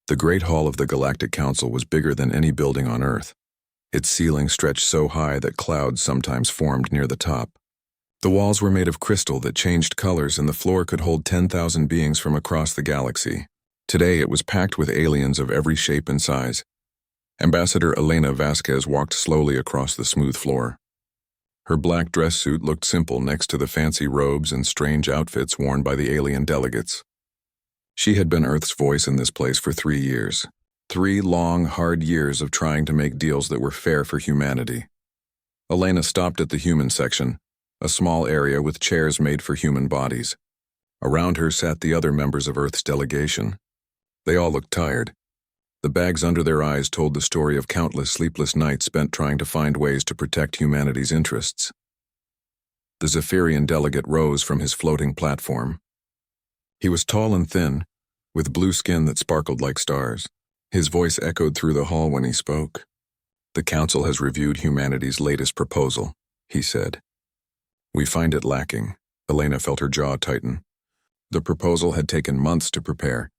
The Great Hall of the Galactic Council was bigger than any building on Earth. Its ceiling stretched so high that clouds sometimes formed near the top. The walls were made of crystal that changed colors, and the floor could hold 10,000 beings from across the galaxy. Today it was packed with aliens of every shape and size. Ambassador Elena Vasquez walked slowly across the smooth floor. Her black dress suit looked simple next to the fancy robes and strange outfits worn by the alien delegates. She had been Earth's voice in this place for 3 years. 3 long, hard years of trying to make deals that were fair for humanity. Elena stopped at the human section, a small area with chairs made for human bodies. Around her sat the other members of Earth's delegation. They all looked tired. The bags under their eyes told the story of countless sleepless nights spent trying to find ways to protect humanity's interests. The Zephyrian delegate rose from his floating platform. He was tall and thin, with blue skin that sparkled like stars. His voice echoed through the hall when he spoke. "The Council has reviewed humanity's latest proposal," he said. "We find it lacking." Elena felt her jaw tighten. The proposal had taken months to prepare.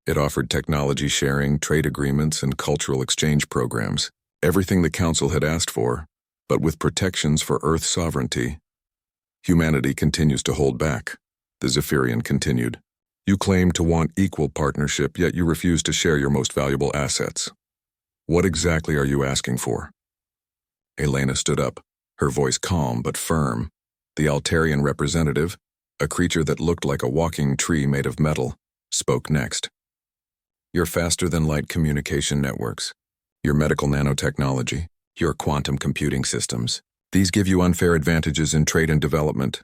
It offered technology sharing, trade agreements, and cultural exchange programs. Everything the Council had asked for, but with protections for Earth sovereignty. "Humanity continues to hold back," the Zephyrian continued. "You claim to want equal partnership, yet you refuse to share your most valuable assets. What exactly are you asking for?" Elena stood up, her voice calm but firm. The Altarian representative, a creature that looked like a walking tree made of metal, spoke next. "Your faster-than-light communication networks, your medical nanotechnology, your quantum computing systems, these give you unfair advantages in trade and development."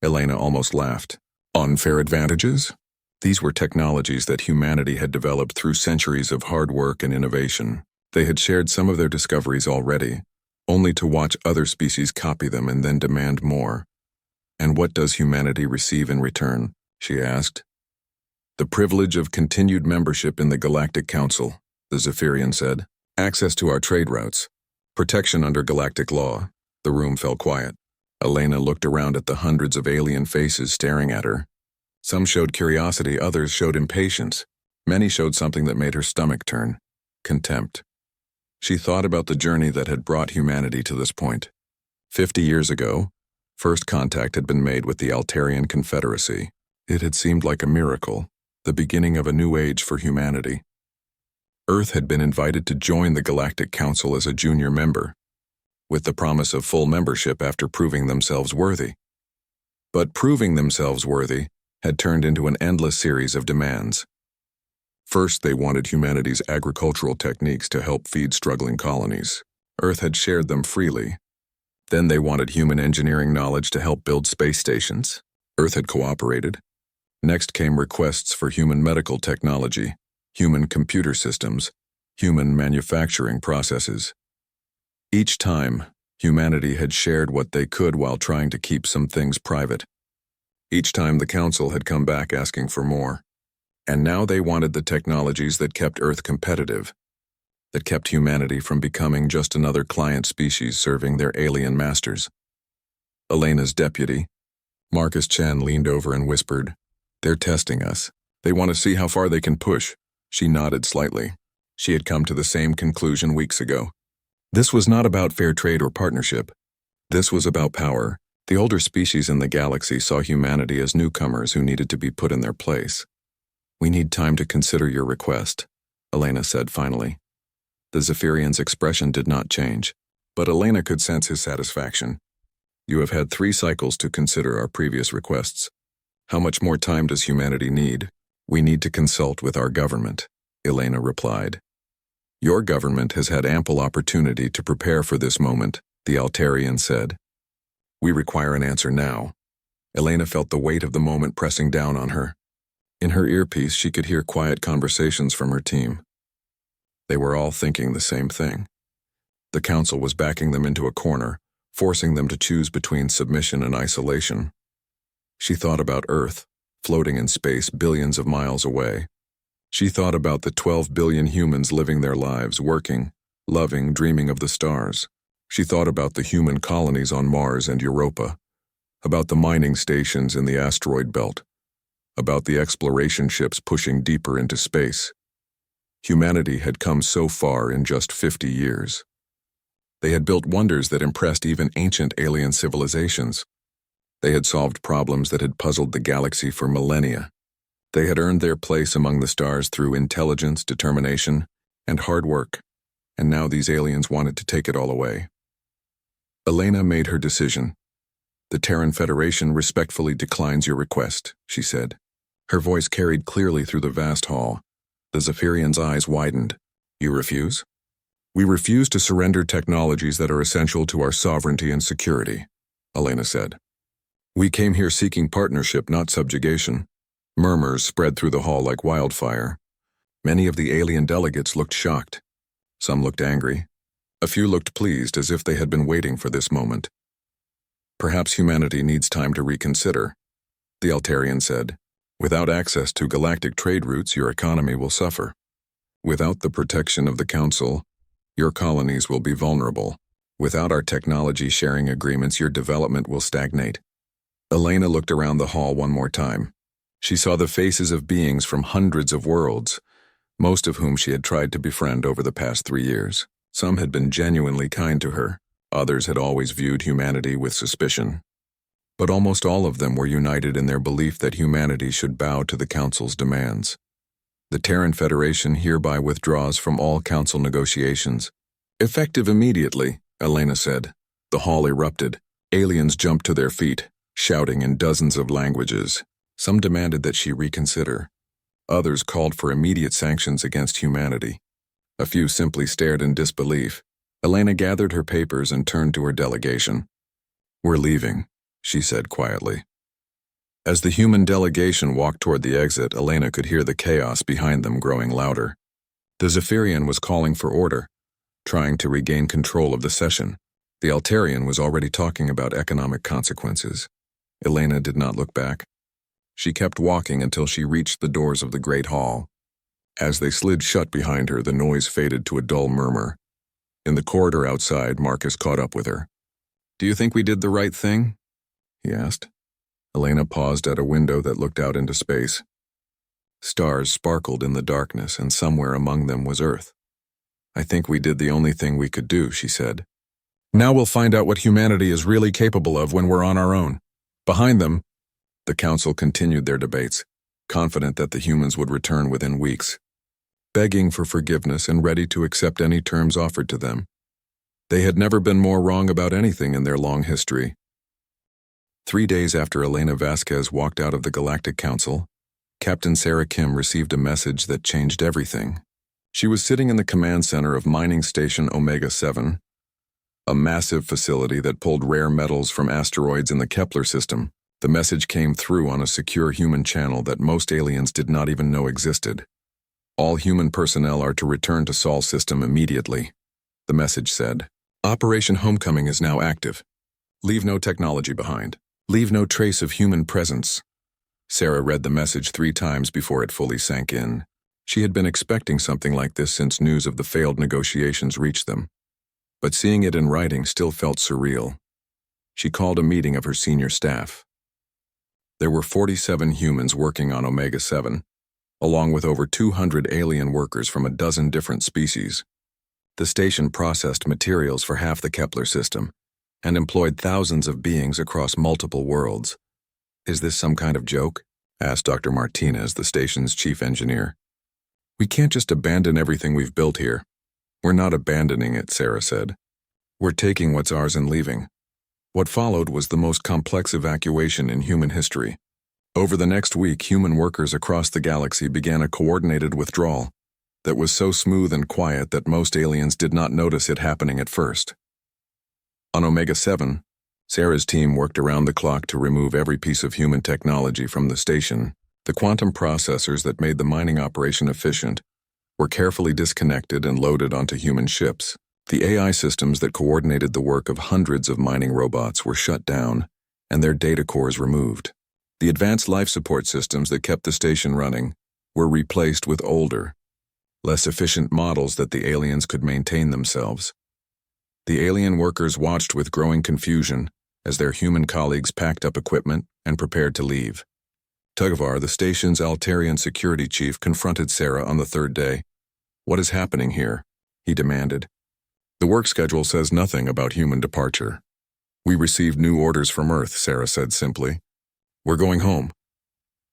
Elena almost laughed. Unfair advantages? These were technologies that humanity had developed through centuries of hard work and innovation. They had shared some of their discoveries already, only to watch other species copy them and then demand more. "And what does humanity receive in return?" she asked. "The privilege of continued membership in the Galactic Council," the Zephyrian said. "Access to our trade routes. Protection under galactic law." The room fell quiet. Elena looked around at the hundreds of alien faces staring at her. Some showed curiosity, others showed impatience. Many showed something that made her stomach turn: contempt. She thought about the journey that had brought humanity to this point. 50 years ago, first contact had been made with the Altarian Confederacy. It had seemed like a miracle, the beginning of a new age for humanity. Earth had been invited to join the Galactic Council as a junior member, with the promise of full membership after proving themselves worthy. But proving themselves worthy had turned into an endless series of demands. First, they wanted humanity's agricultural techniques to help feed struggling colonies. Earth had shared them freely. Then they wanted human engineering knowledge to help build space stations. Earth had cooperated. Next came requests for human medical technology, human computer systems, human manufacturing processes. Each time, humanity had shared what they could while trying to keep some things private. Each time the Council had come back asking for more. And now they wanted the technologies that kept Earth competitive, that kept humanity from becoming just another client species serving their alien masters. Elena's deputy, Marcus Chen, leaned over and whispered, "They're testing us. They want to see how far they can push." She nodded slightly. She had come to the same conclusion weeks ago. This was not about fair trade or partnership. This was about power. The older species in the galaxy saw humanity as newcomers who needed to be put in their place. "We need time to consider your request," Elena said finally. The Zephyrian's expression did not change, but Elena could sense his satisfaction. "You have had 3 cycles to consider our previous requests. How much more time does humanity need?" "We need to consult with our government," Elena replied. "Your government has had ample opportunity to prepare for this moment," the Altarian said. "We require an answer now." Elena felt the weight of the moment pressing down on her. In her earpiece, she could hear quiet conversations from her team. They were all thinking the same thing. The Council was backing them into a corner, forcing them to choose between submission and isolation. She thought about Earth, floating in space billions of miles away. She thought about the 12 billion humans living their lives, working, loving, dreaming of the stars. She thought about the human colonies on Mars and Europa, about the mining stations in the asteroid belt, about the exploration ships pushing deeper into space. Humanity had come so far in just 50 years. They had built wonders that impressed even ancient alien civilizations. They had solved problems that had puzzled the galaxy for millennia. They had earned their place among the stars through intelligence, determination, and hard work, and now these aliens wanted to take it all away. Elena made her decision. "The Terran Federation respectfully declines your request," she said. Her voice carried clearly through the vast hall. The Zephyrian's eyes widened. "You refuse?" "We refuse to surrender technologies that are essential to our sovereignty and security," Elena said. "We came here seeking partnership, not subjugation." Murmurs spread through the hall like wildfire. Many of the alien delegates looked shocked. Some looked angry. A few looked pleased, as if they had been waiting for this moment. "Perhaps humanity needs time to reconsider," the Altarian said. "Without access to galactic trade routes, your economy will suffer. Without the protection of the Council, your colonies will be vulnerable. Without our technology sharing agreements, your development will stagnate." Elena looked around the hall one more time. She saw the faces of beings from hundreds of worlds, most of whom she had tried to befriend over the past 3 years. Some had been genuinely kind to her. Others had always viewed humanity with suspicion. But almost all of them were united in their belief that humanity should bow to the Council's demands. "The Terran Federation hereby withdraws from all Council negotiations." "Effective immediately," Elena said. The hall erupted. Aliens jumped to their feet, shouting in dozens of languages. Some demanded that she reconsider. Others called for immediate sanctions against humanity. A few simply stared in disbelief. Elena gathered her papers and turned to her delegation. "We're leaving," she said quietly. As the human delegation walked toward the exit, Elena could hear the chaos behind them growing louder. The Zephyrian was calling for order, trying to regain control of the session. The Altarian was already talking about economic consequences. Elena did not look back. She kept walking until she reached the doors of the Great Hall. As they slid shut behind her, the noise faded to a dull murmur. In the corridor outside, Marcus caught up with her. "Do you think we did the right thing?" he asked. Elena paused at a window that looked out into space. Stars sparkled in the darkness, and somewhere among them was Earth. "I think we did the only thing we could do," she said. "Now we'll find out what humanity is really capable of when we're on our own." Behind them, the Council continued their debates, confident that the humans would return within weeks, begging for forgiveness and ready to accept any terms offered to them. They had never been more wrong about anything in their long history. 3 days after Elena Vasquez walked out of the Galactic Council, Captain Sarah Kim received a message that changed everything. She was sitting in the command center of Mining Station Omega-7, a massive facility that pulled rare metals from asteroids in the Kepler system. The message came through on a secure human channel that most aliens did not even know existed. "All human personnel are to return to Sol system immediately," the message said. "Operation Homecoming is now active. Leave no technology behind. Leave no trace of human presence." Sarah read the message 3 times before it fully sank in. She had been expecting something like this since news of the failed negotiations reached them. But seeing it in writing still felt surreal. She called a meeting of her senior staff. There were 47 humans working on Omega-7, along with over 200 alien workers from a dozen different species. The station processed materials for half the Kepler system and employed thousands of beings across multiple worlds. "Is this some kind of joke?" asked Dr. Martinez, the station's chief engineer. "We can't just abandon everything we've built here." "We're not abandoning it," Sarah said. "We're taking what's ours and leaving." What followed was the most complex evacuation in human history. Over the next week, human workers across the galaxy began a coordinated withdrawal that was so smooth and quiet that most aliens did not notice it happening at first. On Omega-7, Sarah's team worked around the clock to remove every piece of human technology from the station. The quantum processors that made the mining operation efficient were carefully disconnected and loaded onto human ships. The AI systems that coordinated the work of hundreds of mining robots were shut down and their data cores removed. The advanced life support systems that kept the station running were replaced with older, less efficient models that the aliens could maintain themselves. The alien workers watched with growing confusion as their human colleagues packed up equipment and prepared to leave. Tugvar, the station's Altarian security chief, confronted Sarah on the 3rd day. What is happening here? He demanded. The work schedule says nothing about human departure. We received new orders from Earth, Sarah said simply. We're going home.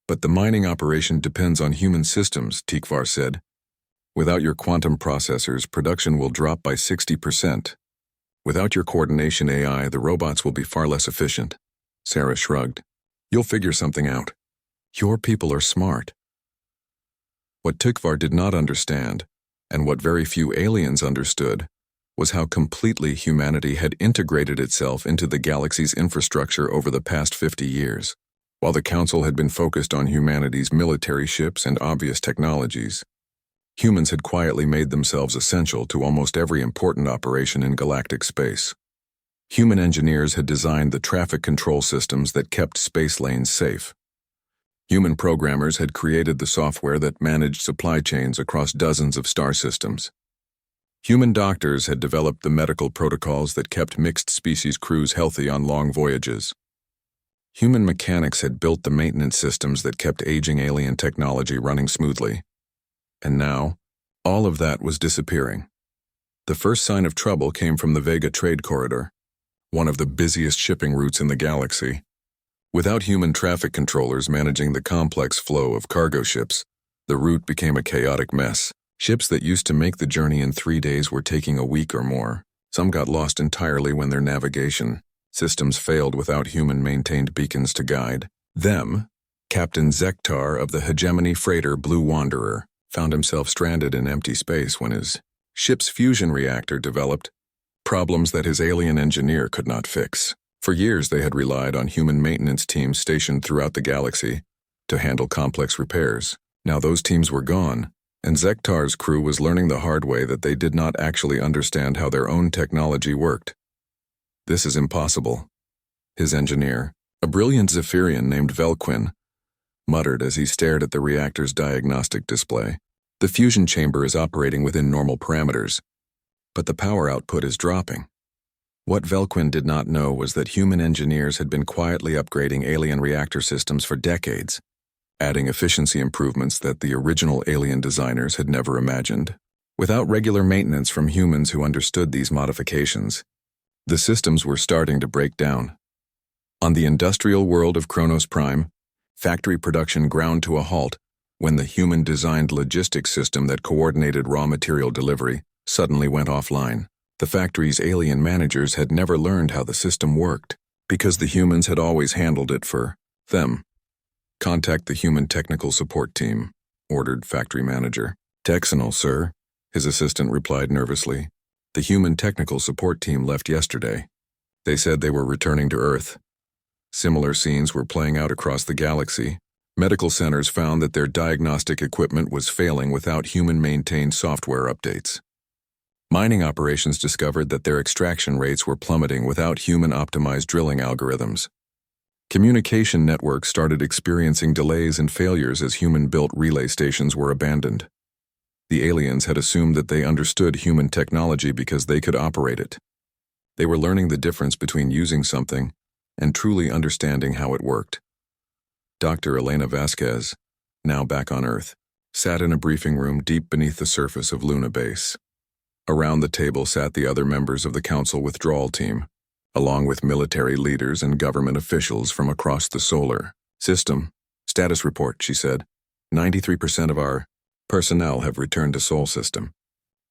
But the mining operation depends on human systems, Tikvar said. Without your quantum processors, production will drop by 60%. Without your coordination AI, the robots will be far less efficient. Sarah shrugged. You'll figure something out. Your people are smart. What Tikvar did not understand, and what very few aliens understood, was how completely humanity had integrated itself into the galaxy's infrastructure over the past 50 years. While the Council had been focused on humanity's military ships and obvious technologies, humans had quietly made themselves essential to almost every important operation in galactic space. Human engineers had designed the traffic control systems that kept space lanes safe. Human programmers had created the software that managed supply chains across dozens of star systems. Human doctors had developed the medical protocols that kept mixed-species crews healthy on long voyages. Human mechanics had built the maintenance systems that kept aging alien technology running smoothly. And now, all of that was disappearing. The first sign of trouble came from the Vega Trade Corridor, one of the busiest shipping routes in the galaxy. Without human traffic controllers managing the complex flow of cargo ships, the route became a chaotic mess. Ships that used to make the journey in 3 days were taking a week or more. Some got lost entirely when their navigation systems failed without human-maintained beacons to guide them. Captain Zektar of the hegemony freighter Blue Wanderer found himself stranded in empty space when his ship's fusion reactor developed problems that his alien engineer could not fix. For years they had relied on human maintenance teams stationed throughout the galaxy to handle complex repairs. Now those teams were gone, and Zektar's crew was learning the hard way that they did not actually understand how their own technology worked. This is impossible, his engineer, a brilliant Zephyrian named Velquin, muttered as he stared at the reactor's diagnostic display. The fusion chamber is operating within normal parameters, but the power output is dropping. What Velquin did not know was that human engineers had been quietly upgrading alien reactor systems for decades, adding efficiency improvements that the original alien designers had never imagined. Without regular maintenance from humans who understood these modifications, the systems were starting to break down. On the industrial world of Kronos Prime, factory production ground to a halt when the human-designed logistics system that coordinated raw material delivery suddenly went offline. The factory's alien managers had never learned how the system worked, because the humans had always handled it for them. Contact the human technical support team, ordered factory manager. Texanal, sir, his assistant replied nervously. The human technical support team left yesterday. They said they were returning to Earth. Similar scenes were playing out across the galaxy. Medical centers found that their diagnostic equipment was failing without human-maintained software updates. Mining operations discovered that their extraction rates were plummeting without human-optimized drilling algorithms. Communication networks started experiencing delays and failures as human-built relay stations were abandoned. The aliens had assumed that they understood human technology because they could operate it. They were learning the difference between using something and truly understanding how it worked. Dr. Elena Vasquez, now back on Earth, sat in a briefing room deep beneath the surface of Luna Base. Around the table sat the other members of the Council withdrawal team, along with military leaders and government officials from across the solar system. Status report, she said. 93% of our personnel have returned to Sol System,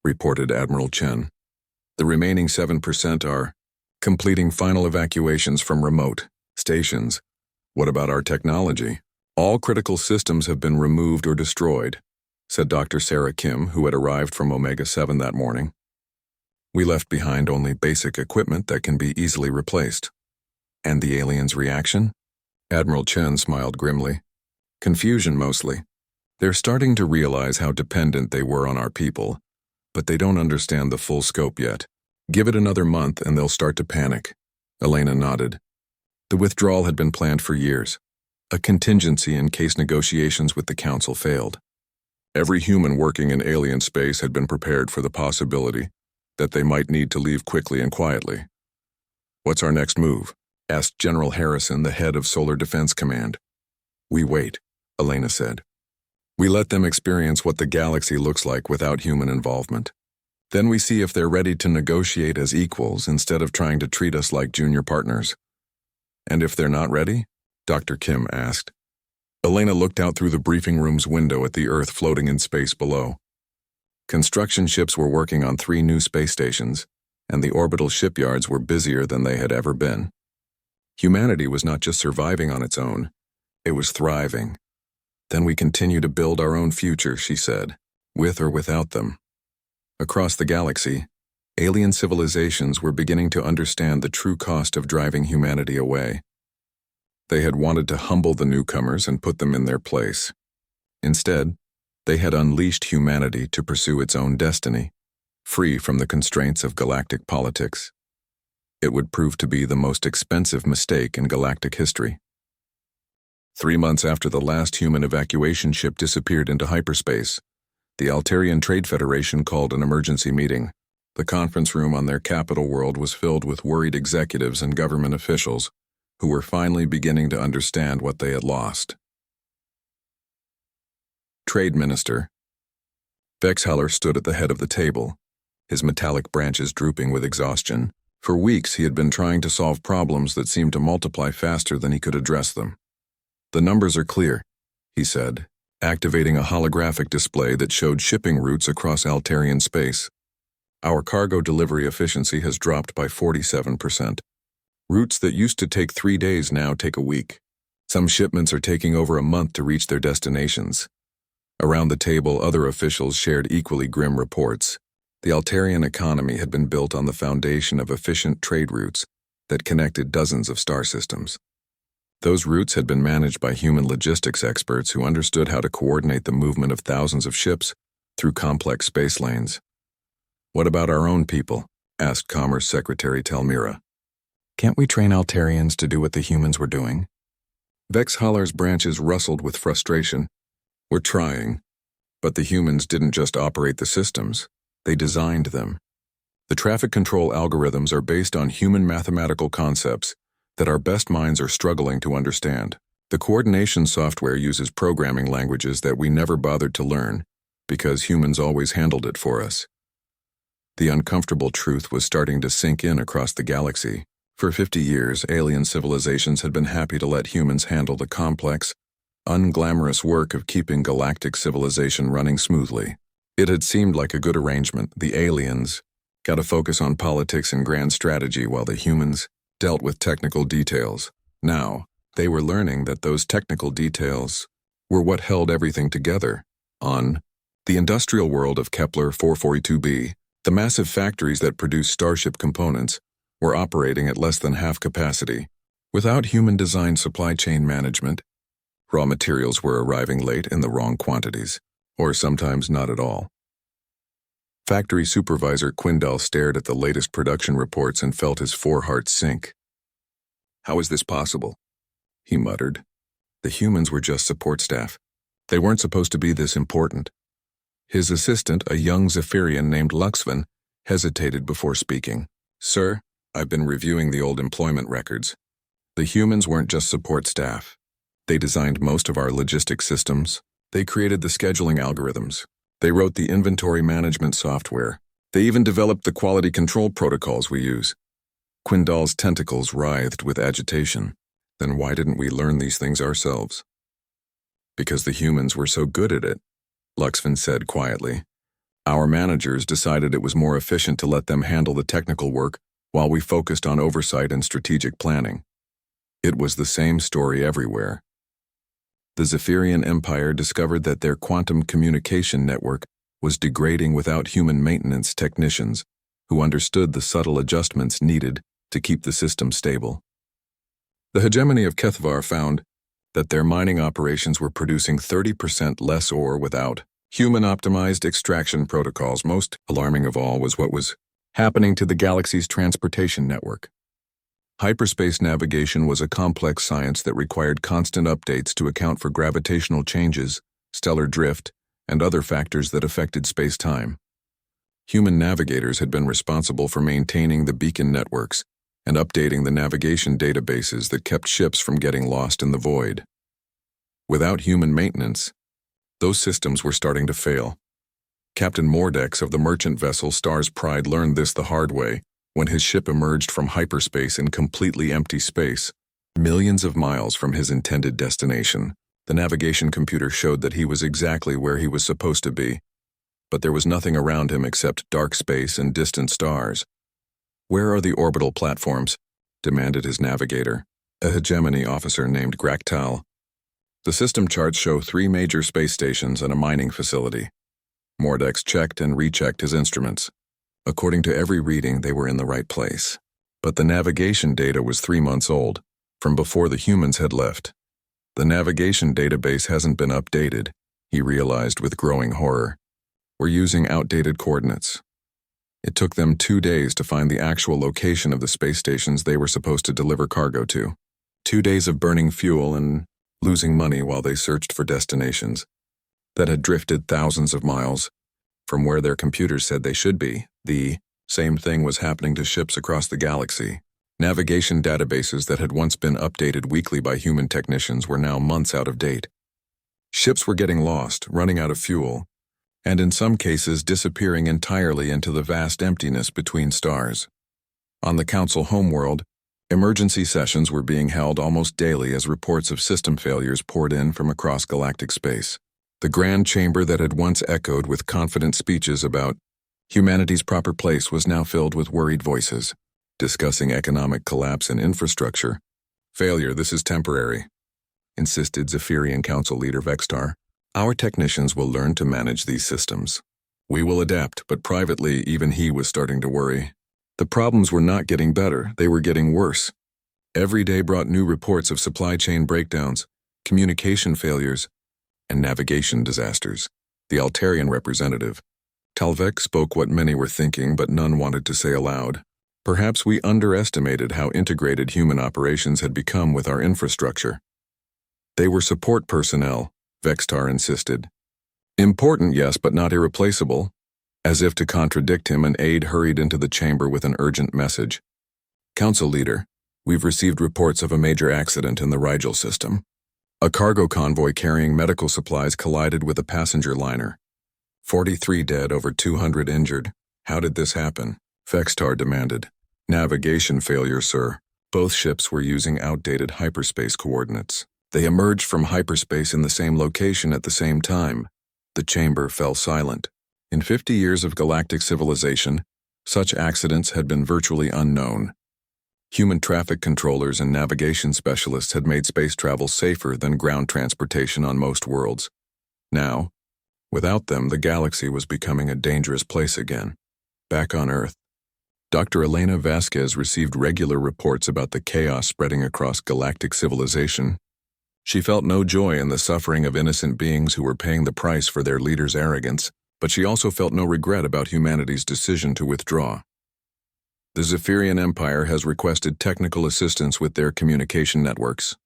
reported Admiral Chen. The remaining 7% are completing final evacuations from remote stations. What about our technology? All critical systems have been removed or destroyed, said Dr. Sarah Kim, who had arrived from Omega-7 that morning. We left behind only basic equipment that can be easily replaced. And the aliens' reaction? Admiral Chen smiled grimly. Confusion, mostly. They're starting to realize how dependent they were on our people, but they don't understand the full scope yet. Give it another month and they'll start to panic. Elena nodded. The withdrawal had been planned for years, a contingency in case negotiations with the Council failed. Every human working in alien space had been prepared for the possibility that they might need to leave quickly and quietly. What's our next move? Asked General Harrison, the head of Solar Defense Command. We wait, Elena said. We let them experience what the galaxy looks like without human involvement. Then we see if they're ready to negotiate as equals instead of trying to treat us like junior partners. And if they're not ready? Dr. Kim asked. Elena looked out through the briefing room's window at the Earth floating in space below. Construction ships were working on 3 new space stations, and the orbital shipyards were busier than they had ever been. Humanity was not just surviving on its own, it was thriving. Then we continue to build our own future, she said, with or without them. Across the galaxy, alien civilizations were beginning to understand the true cost of driving humanity away. They had wanted to humble the newcomers and put them in their place. Instead, they had unleashed humanity to pursue its own destiny, free from the constraints of galactic politics. It would prove to be the most expensive mistake in galactic history. 3 months after the last human evacuation ship disappeared into hyperspace, the Altarian Trade Federation called an emergency meeting. The conference room on their capital world was filled with worried executives and government officials who were finally beginning to understand what they had lost. Trade Minister. Vexhaller stood at the head of the table, his metallic branches drooping with exhaustion. For weeks he had been trying to solve problems that seemed to multiply faster than he could address them. The numbers are clear, he said, activating a holographic display that showed shipping routes across Altarian space. Our cargo delivery efficiency has dropped by 47%. Routes that used to take 3 days now take a week. Some shipments are taking over a month to reach their destinations. Around the table, other officials shared equally grim reports. The Altarian economy had been built on the foundation of efficient trade routes that connected dozens of star systems. Those routes had been managed by human logistics experts who understood how to coordinate the movement of thousands of ships through complex space lanes. "What about our own people?" asked Commerce Secretary Telmira. "Can't we train Altarians to do what the humans were doing?" Vexhaller's branches rustled with frustration. "We're trying, but the humans didn't just operate the systems, they designed them. The traffic control algorithms are based on human mathematical concepts that our best minds are struggling to understand. The coordination software uses programming languages that we never bothered to learn because humans always handled it for us." The uncomfortable truth was starting to sink in across the galaxy. For 50 years, alien civilizations had been happy to let humans handle the complex, unglamorous work of keeping galactic civilization running smoothly. It had seemed like a good arrangement. The aliens got to focus on politics and grand strategy while the humans dealt with technical details. Now, they were learning that those technical details were what held everything together. On the industrial world of Kepler 442b, the massive factories that produce starship components were operating at less than half capacity. Without human-designed supply chain management, raw materials were arriving late in the wrong quantities, or sometimes not at all. Factory supervisor Quindal stared at the latest production reports and felt his foreheart sink. "How is this possible?" he muttered. "The humans were just support staff. They weren't supposed to be this important." His assistant, a young Zephyrian named Luxvan, hesitated before speaking. "Sir, I've been reviewing the old employment records. The humans weren't just support staff. They designed most of our logistics systems. They created the scheduling algorithms. They wrote the inventory management software. They even developed the quality control protocols we use." Quindal's tentacles writhed with agitation. "Then why didn't we learn these things ourselves?" "Because the humans were so good at it," Luxvan said quietly. "Our managers decided it was more efficient to let them handle the technical work while we focused on oversight and strategic planning." It was the same story everywhere. The Zephyrian Empire discovered that their quantum communication network was degrading without human maintenance technicians who understood the subtle adjustments needed to keep the system stable. The hegemony of Kethvar found that their mining operations were producing 30% less ore without human-optimized extraction protocols. Most alarming of all was what was happening to the galaxy's transportation network. Hyperspace navigation was a complex science that required constant updates to account for gravitational changes, stellar drift, and other factors that affected space-time. Human navigators had been responsible for maintaining the beacon networks and updating the navigation databases that kept ships from getting lost in the void. Without human maintenance, Those systems were starting to fail. Captain Mordex of the merchant vessel Star's Pride learned this the hard way when his ship emerged from hyperspace in completely empty space, millions of miles from his intended destination. The navigation computer showed that he was exactly where he was supposed to be, but there was nothing around him except dark space and distant stars. "Where are the orbital platforms?" demanded his navigator, a hegemony officer named Graktal. "The system charts show 3 major space stations and a mining facility." Mordex checked and rechecked his instruments. According to every reading, they were in the right place. But the navigation data was 3 months old, from before the humans had left. "The navigation database hasn't been updated," he realized with growing horror. "We're using outdated coordinates." It took them 2 days to find the actual location of the space stations they were supposed to deliver cargo to. 2 days of burning fuel and losing money while they searched for destinations that had drifted thousands of miles from where their computers said they should be. The same thing was happening to ships across the galaxy. Navigation databases that had once been updated weekly by human technicians were now months out of date. Ships were getting lost, running out of fuel, and in some cases disappearing entirely into the vast emptiness between stars. On the Council homeworld, emergency sessions were being held almost daily as reports of system failures poured in from across galactic space. The grand chamber that had once echoed with confident speeches about humanity's proper place was now filled with worried voices, discussing economic collapse and infrastructure. "Failure, this is temporary," insisted Zephyrian Council leader Vextar. "Our technicians will learn to manage these systems. We will adapt," but privately, even he was starting to worry. The problems were not getting better, they were getting worse. Every day brought new reports of supply chain breakdowns, communication failures, and navigation disasters. The Altarian representative, Talvek, spoke what many were thinking but none wanted to say aloud. "Perhaps we underestimated how integrated human operations had become with our infrastructure." "They were support personnel," Vextar insisted. "Important, yes, but not irreplaceable." As if to contradict him, an aide hurried into the chamber with an urgent message. "Council leader, we've received reports of a major accident in the Rigel system. A cargo convoy carrying medical supplies collided with a passenger liner. 43 dead, over 200 injured. How did this happen?" Vextar demanded. "Navigation failure, sir. Both ships were using outdated hyperspace coordinates. They emerged from hyperspace in the same location at the same time." The chamber fell silent. In 50 years of galactic civilization, such accidents had been virtually unknown. Human traffic controllers and navigation specialists had made space travel safer than ground transportation on most worlds. Now, without them, the galaxy was becoming a dangerous place again. Back on Earth, Dr. Elena Vasquez received regular reports about the chaos spreading across galactic civilization. She felt no joy in the suffering of innocent beings who were paying the price for their leaders' arrogance, but she also felt no regret about humanity's decision to withdraw. "The Zephyrian Empire has requested technical assistance with their communication networks,"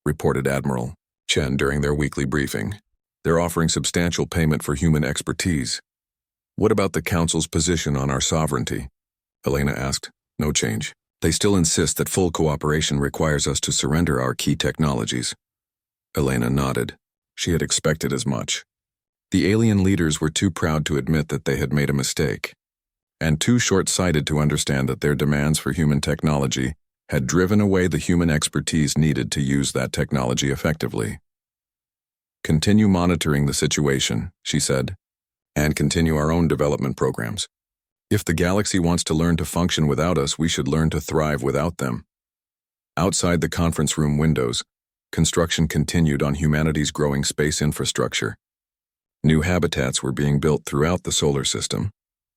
reported Admiral Chen during their weekly briefing. "They're offering substantial payment for human expertise." "What about the Council's position on our sovereignty?" Elena asked. "No change. They still insist that full cooperation requires us to surrender our key technologies." Elena nodded. She had expected as much. The alien leaders were too proud to admit that they had made a mistake, and too short-sighted to understand that their demands for human technology had driven away the human expertise needed to use that technology effectively. "Continue monitoring the situation," she said, "and continue our own development programs. If the galaxy wants to learn to function without us, we should learn to thrive without them." Outside the conference room windows, construction continued on humanity's growing space infrastructure. New habitats were being built throughout the solar system.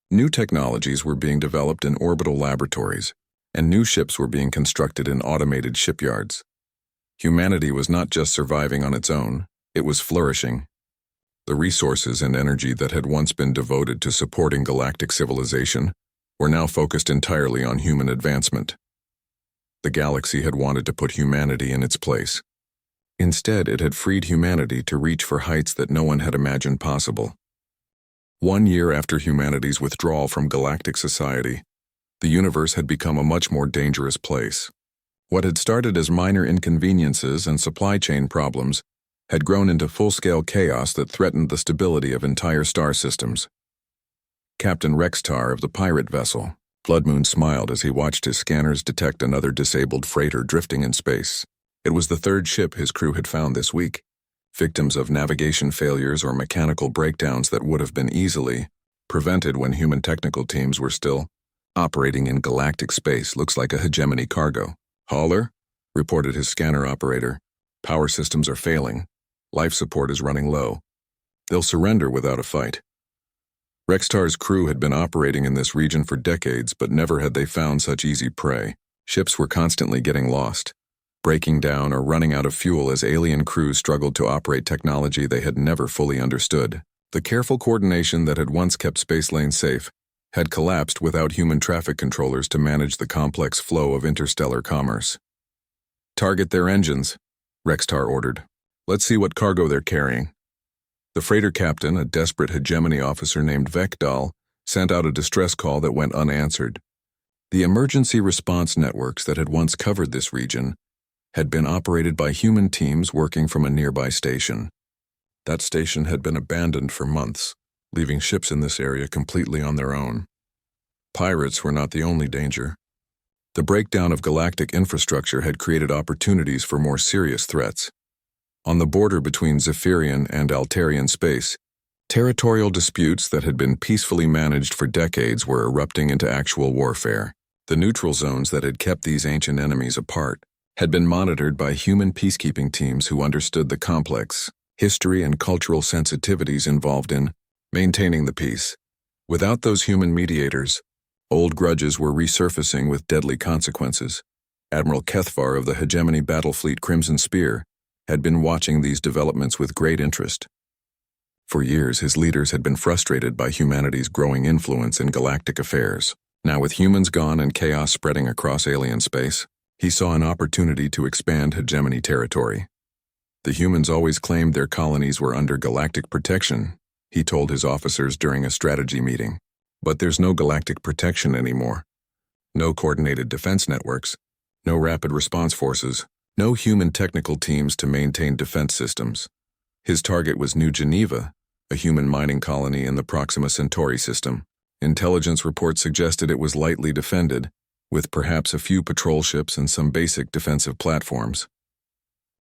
New technologies were being developed in orbital laboratories, and new ships were being constructed in automated shipyards. Humanity was not just surviving on its own, it was flourishing. The resources and energy that had once been devoted to supporting galactic civilization were now focused entirely on human advancement. The galaxy had wanted to put humanity in its place. Instead, it had freed humanity to reach for heights that no one had imagined possible. 1 year after humanity's withdrawal from galactic society, the universe had become a much more dangerous place. What had started as minor inconveniences and supply chain problems had grown into full-scale chaos that threatened the stability of entire star systems. Captain Rextar of the pirate vessel, Bloodmoon smiled as he watched his scanners detect another disabled freighter drifting in space. It was the third ship his crew had found this week, victims of navigation failures or mechanical breakdowns that would have been easily prevented when human technical teams were still operating in galactic space. Looks like a hegemony cargo. Hauler, reported his scanner operator. Power systems are failing. Life support is running low. They'll surrender without a fight. Rextar's crew had been operating in this region for decades, but never had they found such easy prey. Ships were constantly getting lost, breaking down or running out of fuel as alien crews struggled to operate technology they had never fully understood. The careful coordination that had once kept space lanes safe had collapsed without human traffic controllers to manage the complex flow of interstellar commerce. "Target their engines," Rextar ordered. "Let's see what cargo they're carrying." The freighter captain, a desperate hegemony officer named Vekdal, sent out a distress call that went unanswered. The emergency response networks that had once covered this region had been operated by human teams working from a nearby station. That station had been abandoned for months, leaving ships in this area completely on their own. Pirates were not the only danger. The breakdown of galactic infrastructure had created opportunities for more serious threats. On the border between Zephyrian and Altarian space, territorial disputes that had been peacefully managed for decades were erupting into actual warfare. The neutral zones that had kept these ancient enemies apart had been monitored by human peacekeeping teams who understood the complex history and cultural sensitivities involved in maintaining the peace. Without those human mediators, old grudges were resurfacing with deadly consequences. Admiral Kethvar of the hegemony battle fleet Crimson Spear had been watching these developments with great interest. For years, his leaders had been frustrated by humanity's growing influence in galactic affairs. Now, with humans gone and chaos spreading across alien space, he saw an opportunity to expand hegemony territory. The humans always claimed their colonies were under galactic protection, he told his officers during a strategy meeting. But there's no galactic protection anymore. No coordinated defense networks, no rapid response forces, no human technical teams to maintain defense systems. His target was New Geneva, a human mining colony in the Proxima Centauri system. Intelligence reports suggested it was lightly defended, with perhaps a few patrol ships and some basic defensive platforms.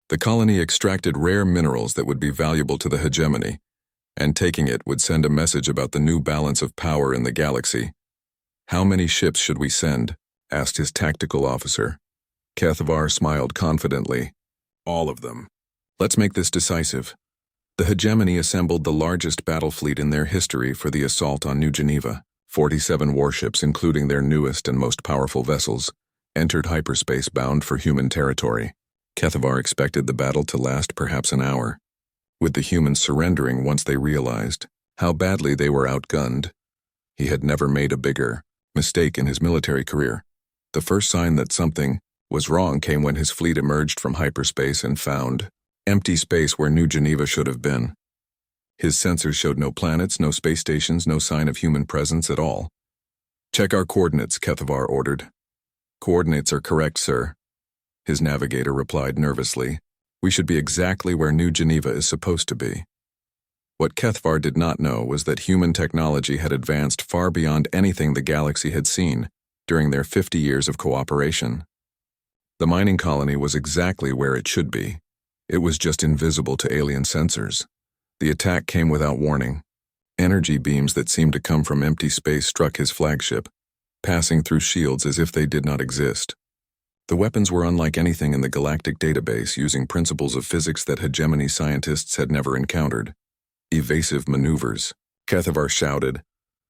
The colony extracted rare minerals that would be valuable to the hegemony, and taking it would send a message about the new balance of power in the galaxy. "How many ships should we send?" asked his tactical officer. Kethvar smiled confidently. "All of them. Let's make this decisive." The hegemony assembled the largest battle fleet in their history for the assault on New Geneva. 47 warships, including their newest and most powerful vessels, entered hyperspace bound for human territory. Kethvar expected the battle to last perhaps an hour, with the humans surrendering once they realized how badly they were outgunned. He had never made a bigger mistake in his military career. The first sign that something was wrong came when his fleet emerged from hyperspace and found empty space where New Geneva should have been. His sensors showed no planets, no space stations, no sign of human presence at all. "Check our coordinates," Kethvar ordered. "Coordinates are correct, sir," his navigator replied nervously. "We should be exactly where New Geneva is supposed to be." What Kethvar did not know was that human technology had advanced far beyond anything the galaxy had seen during their 50 years of cooperation. The mining colony was exactly where it should be. It was just invisible to alien sensors. The attack came without warning. Energy beams that seemed to come from empty space struck his flagship, passing through shields as if they did not exist. The weapons were unlike anything in the galactic database, using principles of physics that hegemony scientists had never encountered. "Evasive maneuvers," Kethvar shouted,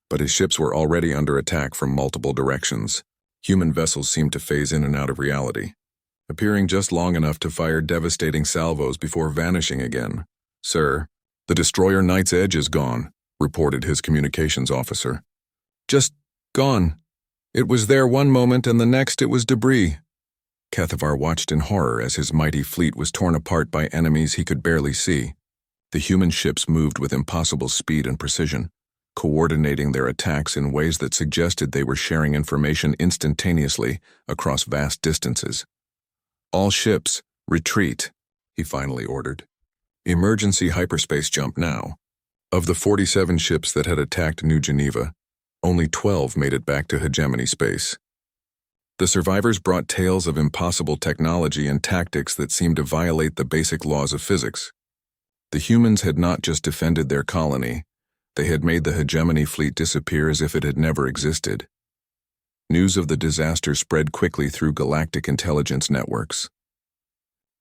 but his ships were already under attack from multiple directions. Human vessels seemed to phase in and out of reality, appearing just long enough to fire devastating salvos before vanishing again. "Sir, the destroyer Knight's Edge is gone," reported his communications officer. "Just gone. It was there one moment and the next it was debris." Kethvar watched in horror as his mighty fleet was torn apart by enemies he could barely see. The human ships moved with impossible speed and precision, coordinating their attacks in ways that suggested they were sharing information instantaneously across vast distances. "All ships, retreat," he finally ordered. Emergency hyperspace jump now. Of the 47 ships that had attacked New Geneva, only 12 made it back to hegemony space. The survivors brought tales of impossible technology and tactics that seemed to violate the basic laws of physics. The humans had not just defended their colony, they had made the hegemony fleet disappear as if it had never existed. News of the disaster spread quickly through galactic intelligence networks.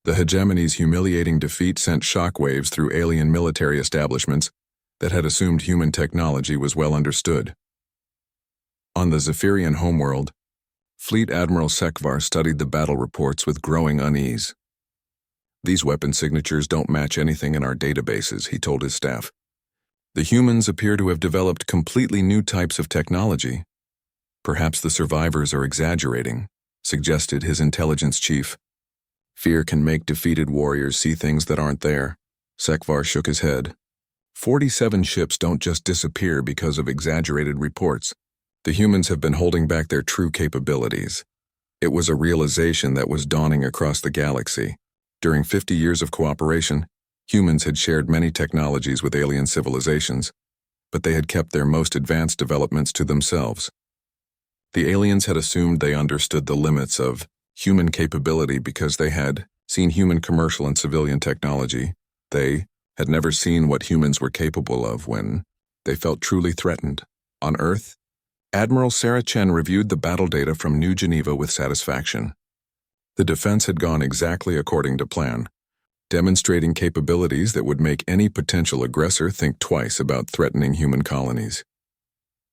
The hegemony's humiliating defeat sent shockwaves through alien military establishments that had assumed human technology was well understood. On the Zephyrian homeworld, Fleet Admiral Sekvar studied the battle reports with growing unease. "These weapon signatures don't match anything in our databases," he told his staff. "The humans appear to have developed completely new types of technology. Perhaps the survivors are exaggerating," suggested his intelligence chief. "Fear can make defeated warriors see things that aren't there." Sekvar shook his head. 47 ships don't just disappear because of exaggerated reports. The humans have been holding back their true capabilities. It was a realization that was dawning across the galaxy. During 50 years of cooperation, humans had shared many technologies with alien civilizations, but they had kept their most advanced developments to themselves. The aliens had assumed they understood the limits of human capability because they had seen human commercial and civilian technology. They had never seen what humans were capable of when they felt truly threatened. On Earth, Admiral Sarah Chen reviewed the battle data from New Geneva with satisfaction. The defense had gone exactly according to plan, demonstrating capabilities that would make any potential aggressor think twice about threatening human colonies.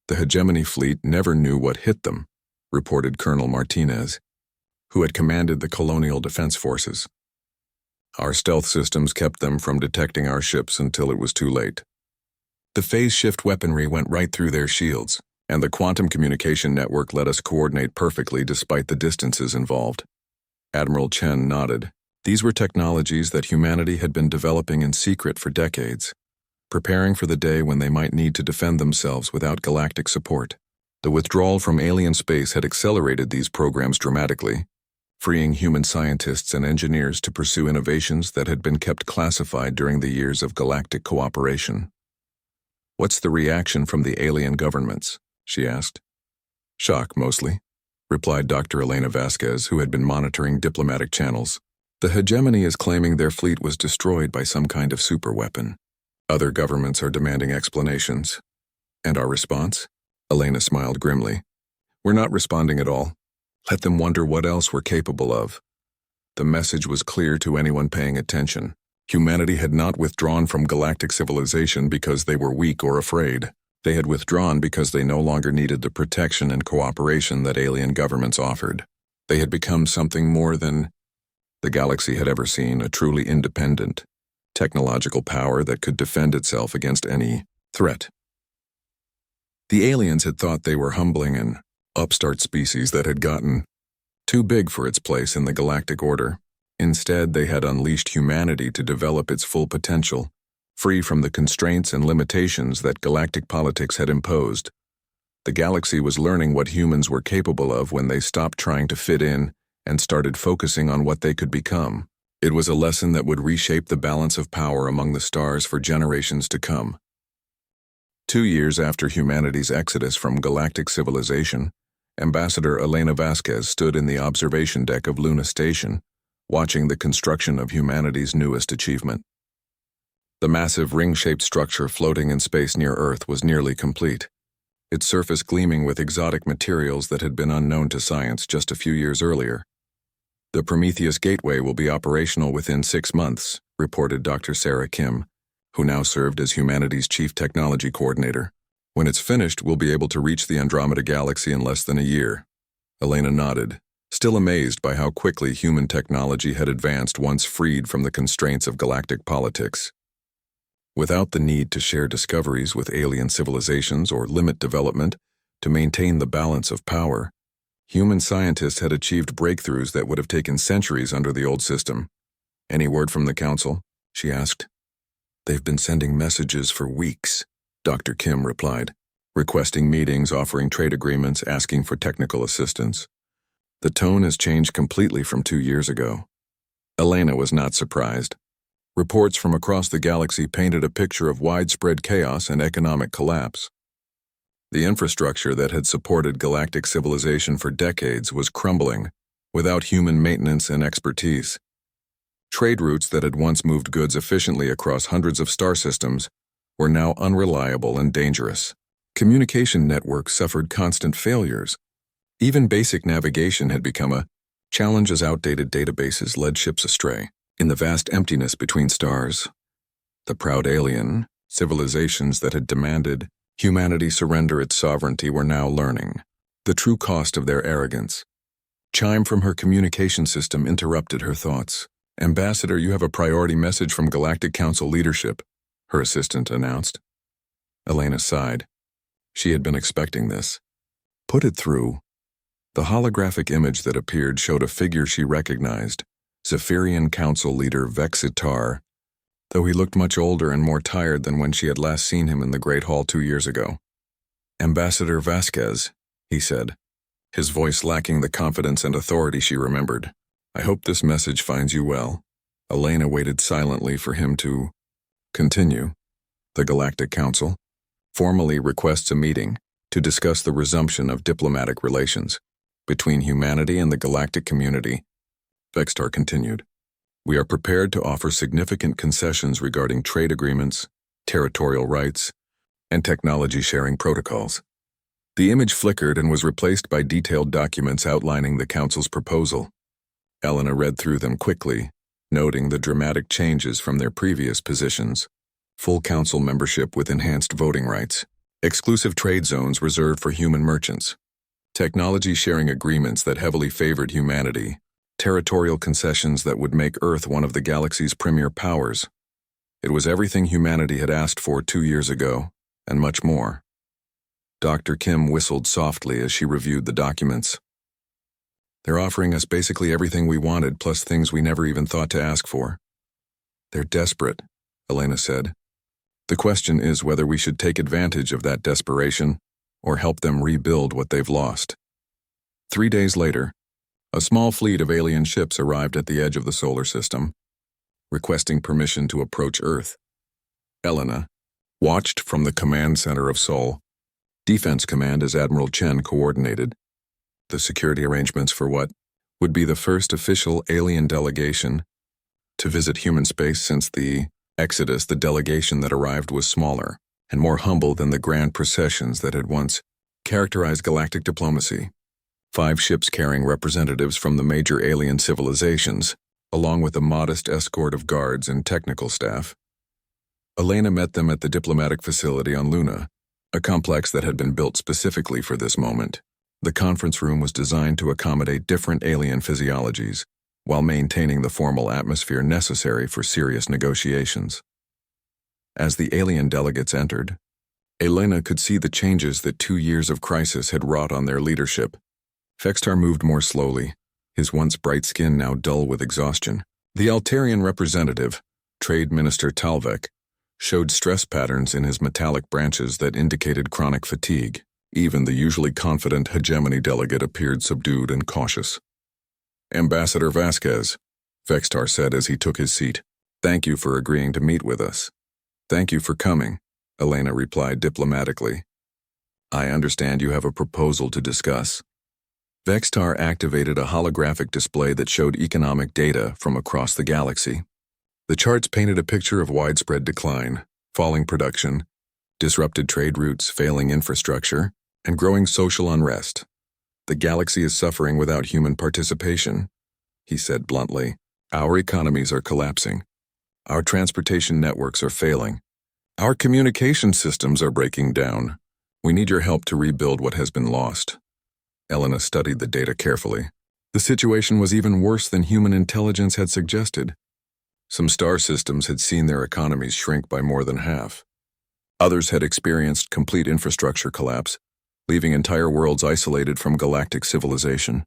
"The hegemony fleet never knew what hit them," reported Colonel Martinez, who had commanded the colonial defense forces. "Our stealth systems kept them from detecting our ships until it was too late. The phase shift weaponry went right through their shields, and the quantum communication network let us coordinate perfectly despite the distances involved." Admiral Chen nodded. These were technologies that humanity had been developing in secret for decades, preparing for the day when they might need to defend themselves without galactic support. The withdrawal from alien space had accelerated these programs dramatically, freeing human scientists and engineers to pursue innovations that had been kept classified during the years of galactic cooperation. "What's the reaction from the alien governments?" she asked. "Shock, mostly," replied Dr. Elena Vasquez, who had been monitoring diplomatic channels. "The hegemony is claiming their fleet was destroyed by some kind of superweapon. Other governments are demanding explanations." "And our response?" Elena smiled grimly. "We're not responding at all. Let them wonder what else we're capable of." The message was clear to anyone paying attention. Humanity had not withdrawn from galactic civilization because they were weak or afraid. They had withdrawn because they no longer needed the protection and cooperation that alien governments offered. They had become something more than the galaxy had ever seen, a truly independent, technological power that could defend itself against any threat. The aliens had thought they were humbling an upstart species that had gotten too big for its place in the galactic order. Instead, they had unleashed humanity to develop its full potential, free from the constraints and limitations that galactic politics had imposed. The galaxy was learning what humans were capable of when they stopped trying to fit in and started focusing on what they could become. It was a lesson that would reshape the balance of power among the stars for generations to come. 2 years after humanity's exodus from galactic civilization, Ambassador Elena Vasquez stood in the observation deck of Luna Station, watching the construction of humanity's newest achievement. The massive ring-shaped structure floating in space near Earth was nearly complete, its surface gleaming with exotic materials that had been unknown to science just a few years earlier. "The Prometheus Gateway will be operational within 6 months," reported Dr. Sarah Kim, who now served as humanity's chief technology coordinator. "When it's finished, we'll be able to reach the Andromeda Galaxy in less than a year." Elena nodded, still amazed by how quickly human technology had advanced once freed from the constraints of galactic politics. Without the need to share discoveries with alien civilizations or limit development to maintain the balance of power, human scientists had achieved breakthroughs that would have taken centuries under the old system. "Any word from the Council?" she asked. "They've been sending messages for weeks," Dr. Kim replied, requesting meetings, offering trade agreements, asking for technical assistance. The tone has changed completely from 2 years ago. Elena was not surprised. Reports from across the galaxy painted a picture of widespread chaos and economic collapse. The infrastructure that had supported galactic civilization for decades was crumbling, without human maintenance and expertise. Trade routes that had once moved goods efficiently across hundreds of star systems were now unreliable and dangerous. Communication networks suffered constant failures. Even basic navigation had become a challenge as outdated databases led ships astray. In the vast emptiness between stars, the proud alien civilizations that had demanded humanity surrender its sovereignty were now learning the true cost of their arrogance. Chime from her communication system interrupted her thoughts. "Ambassador, you have a priority message from Galactic Council leadership," her assistant announced. Elena sighed. She had been expecting this. "Put it through." The holographic image that appeared showed a figure she recognized, Zephyrian Council leader Vexitar, though he looked much older and more tired than when she had last seen him in the Great Hall 2 years ago. "Ambassador Vasquez," he said, his voice lacking the confidence and authority she remembered. "I hope this message finds you well." Elena waited silently for him to continue. "The Galactic Council formally requests a meeting to discuss the resumption of diplomatic relations between humanity and the galactic community." Vexitar continued. "We are prepared to offer significant concessions regarding trade agreements, territorial rights, and technology-sharing protocols." The image flickered and was replaced by detailed documents outlining the Council's proposal. Elena read through them quickly, noting the dramatic changes from their previous positions. Full Council membership with enhanced voting rights, exclusive trade zones reserved for human merchants, technology-sharing agreements that heavily favored humanity, territorial concessions that would make Earth one of the galaxy's premier powers. It was everything humanity had asked for 2 years ago, and much more. Dr. Kim whistled softly as she reviewed the documents. "They're offering us basically everything we wanted, plus things we never even thought to ask for." "They're desperate," Elena said. "The question is whether we should take advantage of that desperation or help them rebuild what they've lost." 3 days later, a small fleet of alien ships arrived at the edge of the solar system, requesting permission to approach Earth. Elena watched from the command center of Sol Defense Command as Admiral Chen coordinated the security arrangements for what would be the first official alien delegation to visit human space since the Exodus. The delegation that arrived was smaller and more humble than the grand processions that had once characterized galactic diplomacy. 5 ships carrying representatives from the major alien civilizations, along with a modest escort of guards and technical staff. Elena met them at the diplomatic facility on Luna, a complex that had been built specifically for this moment. The conference room was designed to accommodate different alien physiologies, while maintaining the formal atmosphere necessary for serious negotiations. As the alien delegates entered, Elena could see the changes that 2 years of crisis had wrought on their leadership. Vexitar moved more slowly, his once bright skin now dull with exhaustion. The Altarian representative, Trade Minister Talvek, showed stress patterns in his metallic branches that indicated chronic fatigue. Even the usually confident hegemony delegate appeared subdued and cautious. "Ambassador Vasquez," Vexitar said as he took his seat, "thank you for agreeing to meet with us." "Thank you for coming," Elena replied diplomatically. "I understand you have a proposal to discuss." Vexitar activated a holographic display that showed economic data from across the galaxy. The charts painted a picture of widespread decline, falling production, disrupted trade routes, failing infrastructure, and growing social unrest. "The galaxy is suffering without human participation," he said bluntly. "Our economies are collapsing. Our transportation networks are failing. Our communication systems are breaking down. We need your help to rebuild what has been lost." Elena studied the data carefully. The situation was even worse than human intelligence had suggested. Some star systems had seen their economies shrink by more than half. Others had experienced complete infrastructure collapse, leaving entire worlds isolated from galactic civilization.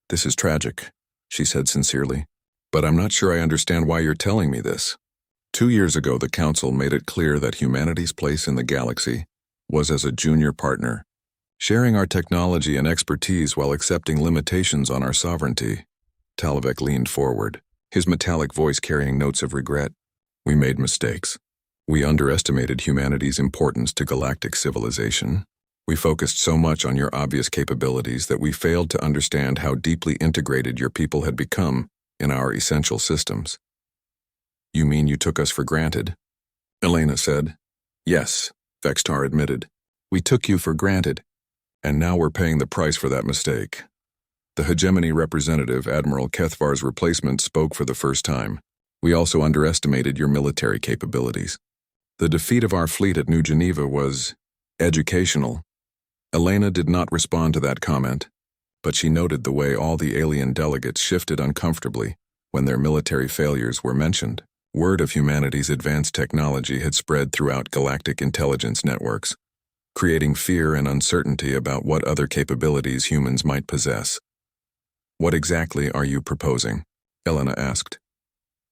"This is tragic," she said sincerely, "but I'm not sure I understand why you're telling me this." 2 years ago, the Council made it clear that humanity's place in the galaxy was as a junior partner, sharing our technology and expertise while accepting limitations on our sovereignty. Talvek leaned forward, his metallic voice carrying notes of regret. We made mistakes. We underestimated humanity's importance to galactic civilization. We focused so much on your obvious capabilities that we failed to understand how deeply integrated your people had become in our essential systems. You mean you took us for granted? Elena said. Yes, Vextar admitted. We took you for granted, and now we're paying the price for that mistake. The hegemony representative, Admiral Kethvar's replacement, spoke for the first time. We also underestimated your military capabilities. The defeat of our fleet at New Geneva was educational. Elena did not respond to that comment, but she noted the way all the alien delegates shifted uncomfortably when their military failures were mentioned. Word of humanity's advanced technology had spread throughout galactic intelligence networks, creating fear and uncertainty about what other capabilities humans might possess. What exactly are you proposing? Elena asked.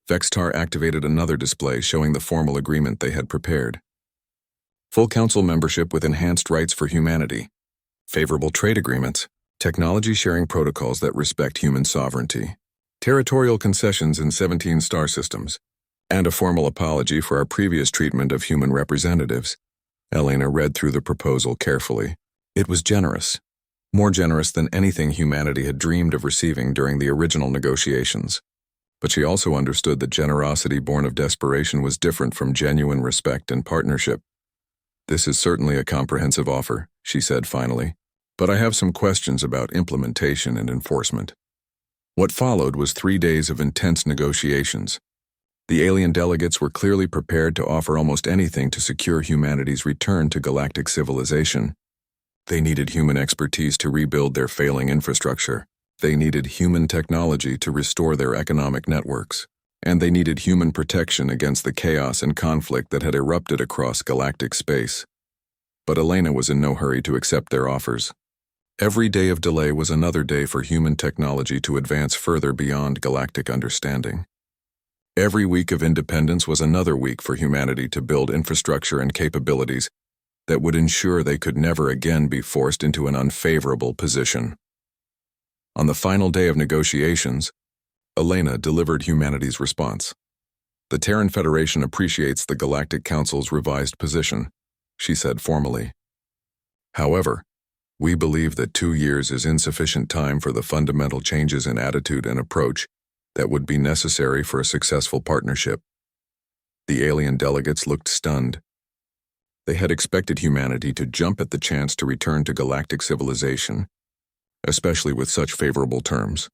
Vextar activated another display showing the formal agreement they had prepared. Full council membership with enhanced rights for humanity, favorable trade agreements, technology sharing protocols that respect human sovereignty, territorial concessions in 17 star systems, and a formal apology for our previous treatment of human representatives. Elena read through the proposal carefully. It was generous, more generous than anything humanity had dreamed of receiving during the original negotiations. But she also understood that generosity born of desperation was different from genuine respect and partnership. This is certainly a comprehensive offer, she said finally, but I have some questions about implementation and enforcement. What followed was 3 days of intense negotiations. The alien delegates were clearly prepared to offer almost anything to secure humanity's return to galactic civilization. They needed human expertise to rebuild their failing infrastructure. They needed human technology to restore their economic networks. And they needed human protection against the chaos and conflict that had erupted across galactic space. But Elena was in no hurry to accept their offers. Every day of delay was another day for human technology to advance further beyond galactic understanding. Every week of independence was another week for humanity to build infrastructure and capabilities that would ensure they could never again be forced into an unfavorable position. On the final day of negotiations, Elena delivered humanity's response. The Terran Federation appreciates the Galactic Council's revised position, she said formally. However, we believe that 2 years is insufficient time for the fundamental changes in attitude and approach that would be necessary for a successful partnership. The alien delegates looked stunned. They had expected humanity to jump at the chance to return to galactic civilization, especially with such favorable terms.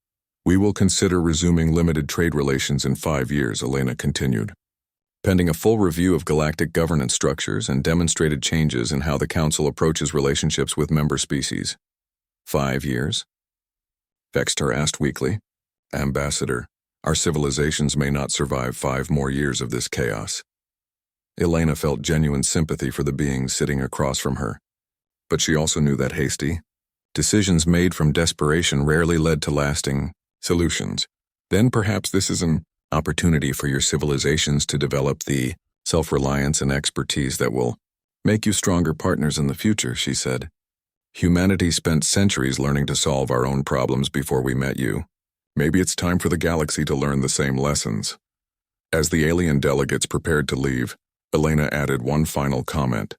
We will consider resuming limited trade relations in 5 years, Elena continued, pending a full review of galactic governance structures and demonstrated changes in how the Council approaches relationships with member species. 5 years? Vextar asked weakly. Ambassador, our civilizations may not survive 5 more years of this chaos. Elena felt genuine sympathy for the beings sitting across from her, but she also knew that hasty decisions made from desperation rarely led to lasting solutions. Then perhaps this is an opportunity for your civilizations to develop the self-reliance and expertise that will make you stronger partners in the future, she said. Humanity spent centuries learning to solve our own problems before we met you. Maybe it's time for the galaxy to learn the same lessons. As the alien delegates prepared to leave, Elena added one final comment.